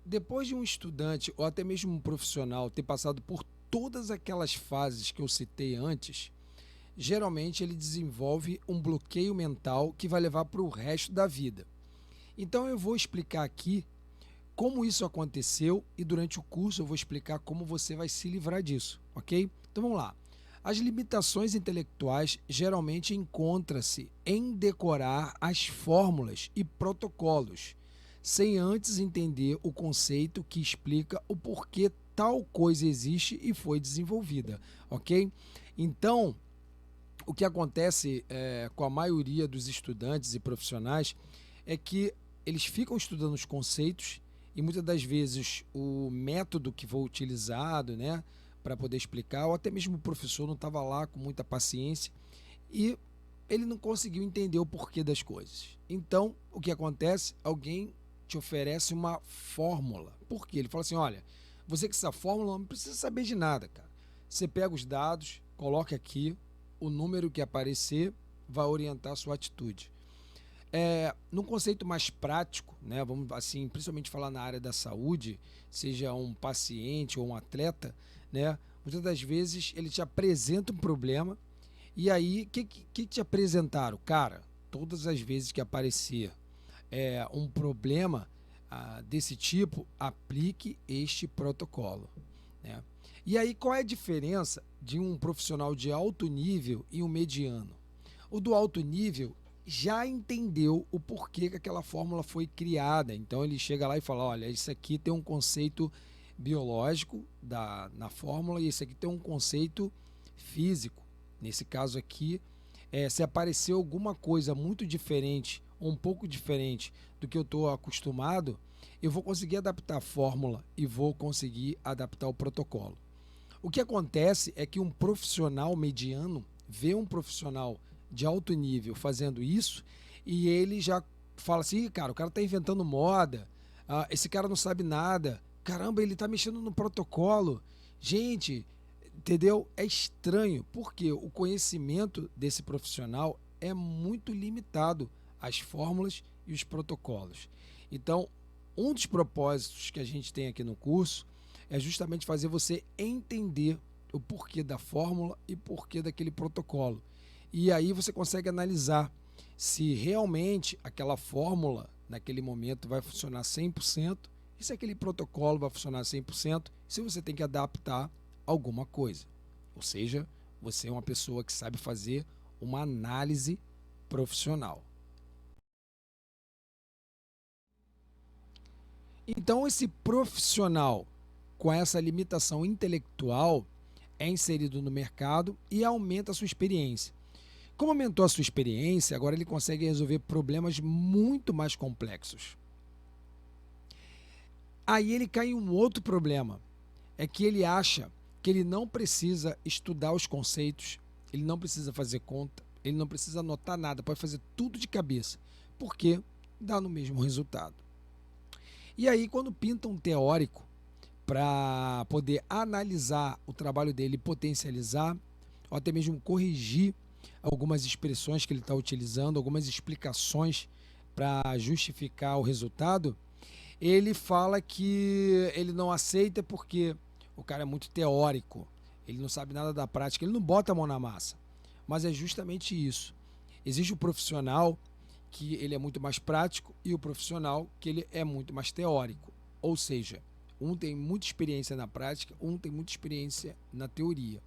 Depois de um estudante ou até mesmo um profissional ter passado por todas aquelas fases que eu citei antes, geralmente ele desenvolve um bloqueio mental que vai levar para o resto da vida. Então eu vou explicar aqui como isso aconteceu e durante o curso eu vou explicar como você vai se livrar disso, ok? Então vamos lá. As limitações intelectuais geralmente encontram-se em decorar as fórmulas e protocolos, sem antes entender o conceito que explica o porquê tal coisa existe e foi desenvolvida, ok? Então, o que acontece com a maioria dos estudantes e profissionais é que eles ficam estudando os conceitos e muitas das vezes o método que foi utilizado, né, para poder explicar, ou até mesmo o professor não estava lá com muita paciência e ele não conseguiu entender o porquê das coisas. Então, o que acontece? Alguém te oferece uma fórmula. Por quê? Ele fala assim, olha, você que essa fórmula não precisa saber de nada, cara. Você pega os dados, coloca aqui, o número que aparecer vai orientar a sua atitude. Num conceito mais prático, né, vamos assim, principalmente falar na área da saúde, seja um paciente ou um atleta, né, muitas das vezes ele te apresenta um problema e aí, o que te apresentaram? Cara, todas as vezes que aparecer um problema desse tipo, aplique este protocolo, né? E aí, qual é a diferença de um profissional de alto nível e um mediano? O do alto nível já entendeu o porquê que aquela fórmula foi criada. Então, ele chega lá e fala, olha, isso aqui tem um conceito biológico na fórmula e isso aqui tem um conceito físico. Nesse caso aqui, se aparecer alguma coisa muito diferente, ou um pouco diferente do que eu estou acostumado, eu vou conseguir adaptar a fórmula e vou conseguir adaptar o protocolo. O que acontece é que um profissional mediano vê um profissional de alto nível fazendo isso e ele já fala assim, cara, o cara está inventando moda, esse cara não sabe nada, caramba, ele está mexendo no protocolo. Gente, entendeu? É estranho, porque o conhecimento desse profissional é muito limitado às fórmulas e os protocolos. Então, um dos propósitos que a gente tem aqui no curso é justamente fazer você entender o porquê da fórmula e porquê daquele protocolo. E aí você consegue analisar se realmente aquela fórmula naquele momento vai funcionar 100% e se aquele protocolo vai funcionar 100%, se você tem que adaptar alguma coisa. Ou seja, você é uma pessoa que sabe fazer uma análise profissional. Então, esse profissional com essa limitação intelectual é inserido no mercado e aumenta a sua experiência. Como aumentou a sua experiência, agora ele consegue resolver problemas muito mais complexos. Aí ele cai em um outro problema, é que ele acha que ele não precisa estudar os conceitos, ele não precisa fazer conta, ele não precisa anotar nada, pode fazer tudo de cabeça, porque dá no mesmo resultado. E aí, quando pinta um teórico para poder analisar o trabalho dele, potencializar, ou até mesmo corrigir algumas expressões que ele está utilizando, algumas explicações para justificar o resultado, ele fala que ele não aceita porque o cara é muito teórico, ele não sabe nada da prática, ele não bota a mão na massa. Mas é justamente isso. Existe o profissional que ele é muito mais prático e o profissional que ele é muito mais teórico. Ou seja, um tem muita experiência na prática, um tem muita experiência na teoria.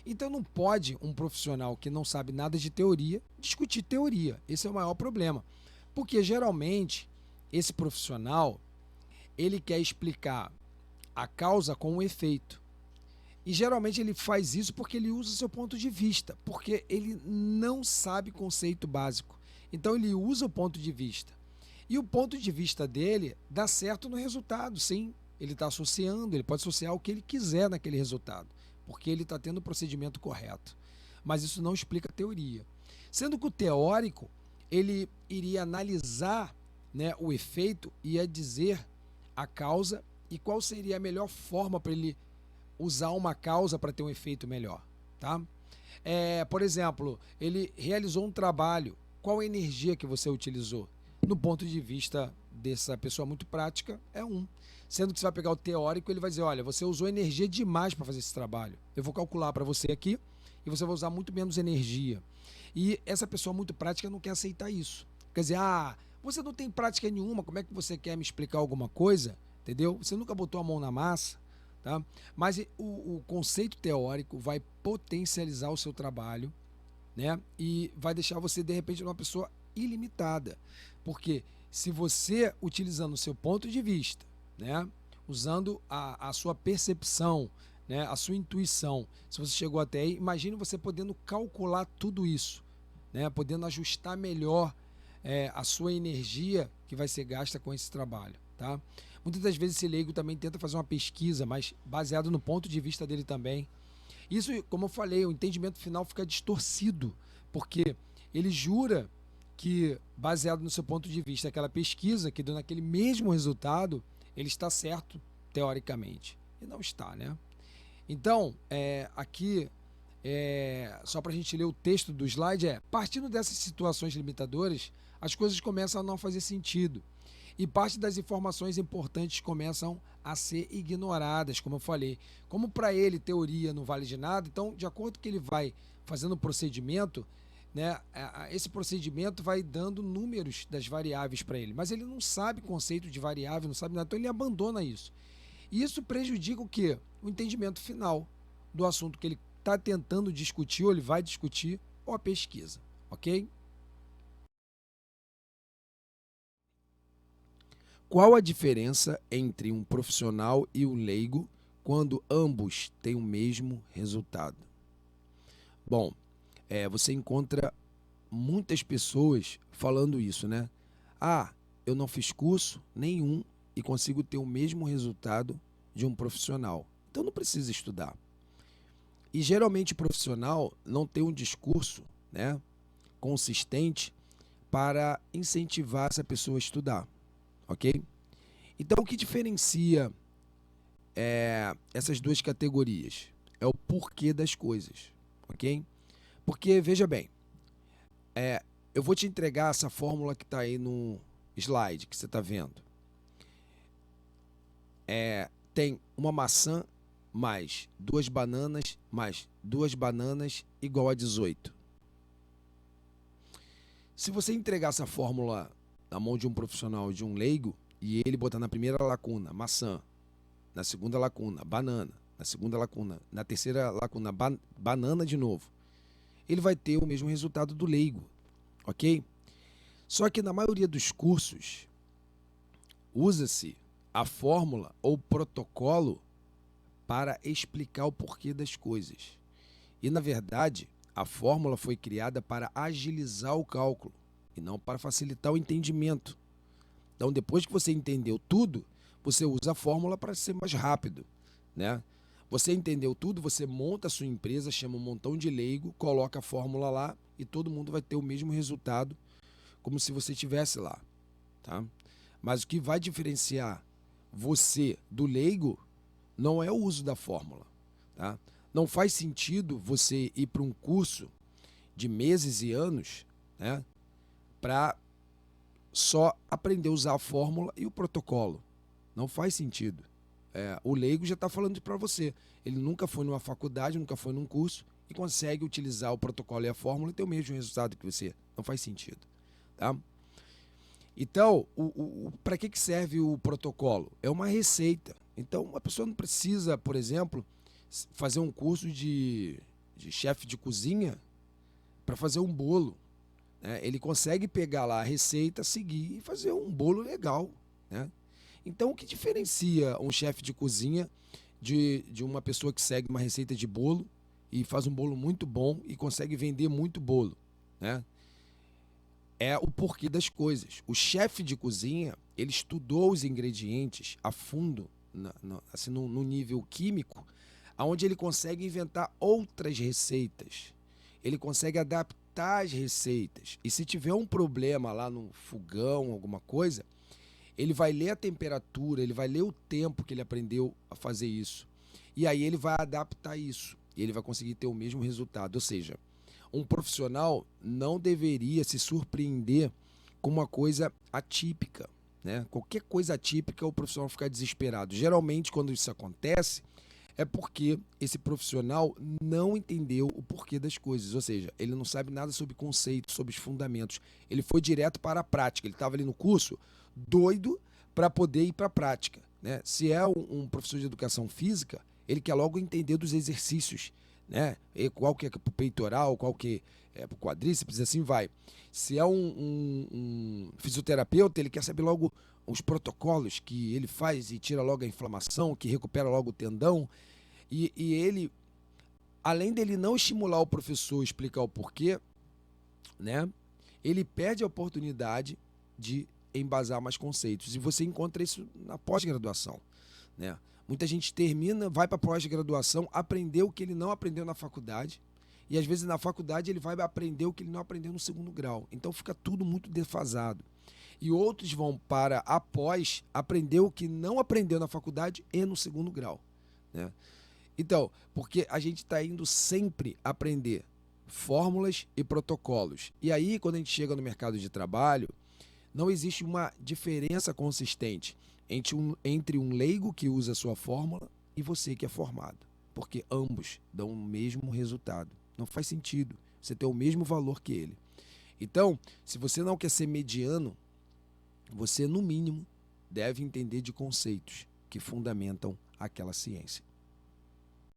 Então não pode um profissional que não sabe nada de teoria discutir teoria. Esse é o maior problema. Porque geralmente esse profissional ele quer explicar a causa com o efeito. E geralmente ele faz isso porque ele usa o seu ponto de vista, porque ele não sabe conceito básico. Então ele usa o ponto de vista. E o ponto de vista dele dá certo no resultado, sim. Ele está associando, ele pode associar o que ele quiser naquele resultado, porque ele está tendo o procedimento correto. Mas isso não explica a teoria. Sendo que o teórico, ele iria analisar, né, o efeito e ia dizer a causa e qual seria a melhor forma para ele usar uma causa para ter um efeito melhor, tá? Por exemplo, ele realizou um trabalho, qual a energia que você utilizou? No ponto de vista dessa pessoa muito prática, é 1. Sendo que você vai pegar o teórico, ele vai dizer, olha, você usou energia demais para fazer esse trabalho. Eu vou calcular para você aqui e você vai usar muito menos energia. E essa pessoa muito prática não quer aceitar isso. Quer dizer, você não tem prática nenhuma, como é que você quer me explicar alguma coisa? Entendeu? Você nunca botou a mão na massa, tá? Mas o conceito teórico vai potencializar o seu trabalho, né? E vai deixar você, de repente, uma pessoa ilimitada. Porque se você, utilizando o seu ponto de vista, né? Usando a sua percepção, né? A sua intuição, se você chegou até aí, imagine você podendo calcular tudo isso, né? Podendo ajustar melhor a sua energia que vai ser gasta com esse trabalho, tá? Muitas das vezes esse leigo também tenta fazer uma pesquisa, mas baseado no ponto de vista dele também. Isso, como eu falei, o entendimento final fica distorcido, porque ele jura que, baseado no seu ponto de vista, aquela pesquisa que deu naquele mesmo resultado, ele está certo, teoricamente. E não está, né? Então, aqui, só para a gente ler o texto do slide, partindo dessas situações limitadoras, as coisas começam a não fazer sentido. E parte das informações importantes começam a ser ignoradas, como eu falei. Como para ele teoria não vale de nada, então, de acordo com que ele vai fazendo o procedimento, né, esse procedimento vai dando números das variáveis para ele. Mas ele não sabe conceito de variável, não sabe nada, então ele abandona isso. E isso prejudica o quê? O entendimento final do assunto que ele está tentando discutir, ou ele vai discutir, ou a pesquisa, ok? Qual a diferença entre um profissional e um leigo quando ambos têm o mesmo resultado? Bom, você encontra muitas pessoas falando isso, né? Eu não fiz curso nenhum e consigo ter o mesmo resultado de um profissional. Então não precisa estudar. E geralmente o profissional não tem um discurso, né, consistente para incentivar essa pessoa a estudar, ok? Então o que diferencia essas duas categorias? É o porquê das coisas, ok? Porque, veja bem, eu vou te entregar essa fórmula que está aí no slide que você está vendo. Tem uma maçã mais duas bananas igual a 18. Se você entregar essa fórmula na mão de um profissional, de um leigo, e ele botar na primeira lacuna maçã, na segunda lacuna banana, na segunda lacuna, na terceira lacuna banana de novo, ele vai ter o mesmo resultado do leigo, ok? Só que na maioria dos cursos usa-se a fórmula ou protocolo para explicar o porquê das coisas. E na verdade, a fórmula foi criada para agilizar o cálculo e não para facilitar o entendimento. Então, depois que você entendeu tudo, você usa a fórmula para ser mais rápido, né? Você entendeu tudo, você monta a sua empresa, chama um montão de leigo, coloca a fórmula lá e todo mundo vai ter o mesmo resultado, como se você estivesse lá, tá? Mas o que vai diferenciar você do leigo não é o uso da fórmula, tá? Não faz sentido você ir para um curso de meses e anos, né, para só aprender a usar a fórmula e o protocolo. Não faz sentido. O leigo já está falando para você. Ele nunca foi numa faculdade, nunca foi num curso e consegue utilizar o protocolo e a fórmula e ter o mesmo resultado que você. Não faz sentido, tá? Então, para que serve o protocolo? É uma receita. Então, a pessoa não precisa, por exemplo, fazer um curso de chefe de cozinha para fazer um bolo, né? Ele consegue pegar lá a receita, seguir e fazer um bolo legal, né? Então, o que diferencia um chefe de cozinha de uma pessoa que segue uma receita de bolo e faz um bolo muito bom e consegue vender muito bolo, né? É o porquê das coisas. O chefe de cozinha, ele estudou os ingredientes a fundo, assim, no nível químico, onde ele consegue inventar outras receitas. Ele consegue adaptar as receitas. E se tiver um problema lá no fogão, alguma coisa, ele vai ler a temperatura, ele vai ler o tempo que ele aprendeu a fazer isso. E aí ele vai adaptar isso. E ele vai conseguir ter o mesmo resultado. Ou seja, um profissional não deveria se surpreender como uma coisa atípica, né? Qualquer coisa atípica, o profissional fica desesperado. Geralmente, quando isso acontece, é porque esse profissional não entendeu o porquê das coisas, ou seja, ele não sabe nada sobre conceitos, sobre os fundamentos. Ele foi direto para a prática, ele estava ali no curso doido para poder ir para a prática, né? Se é um professor de educação física, ele quer logo entender dos exercícios, né? E qual que é para o peitoral, qual que é para o quadríceps, assim vai. Se é um fisioterapeuta, ele quer saber logo os protocolos que ele faz e tira logo a inflamação, que recupera logo o tendão. E ele, além dele não estimular o professor a explicar o porquê, né, ele perde a oportunidade de embasar mais conceitos. E você encontra isso na pós-graduação, né? Muita gente termina, vai para a pós-graduação, aprendeu o que ele não aprendeu na faculdade, e às vezes na faculdade ele vai aprender o que ele não aprendeu no segundo grau. Então fica tudo muito defasado. E outros vão para após aprender o que não aprendeu na faculdade e no segundo grau, né? Então, porque a gente está indo sempre aprender fórmulas e protocolos. E aí, quando a gente chega no mercado de trabalho, não existe uma diferença consistente entre um leigo que usa a sua fórmula e você que é formado. Porque ambos dão o mesmo resultado. Não faz sentido você ter o mesmo valor que ele. Então, se você não quer ser mediano, você, no mínimo, deve entender de conceitos que fundamentam aquela ciência.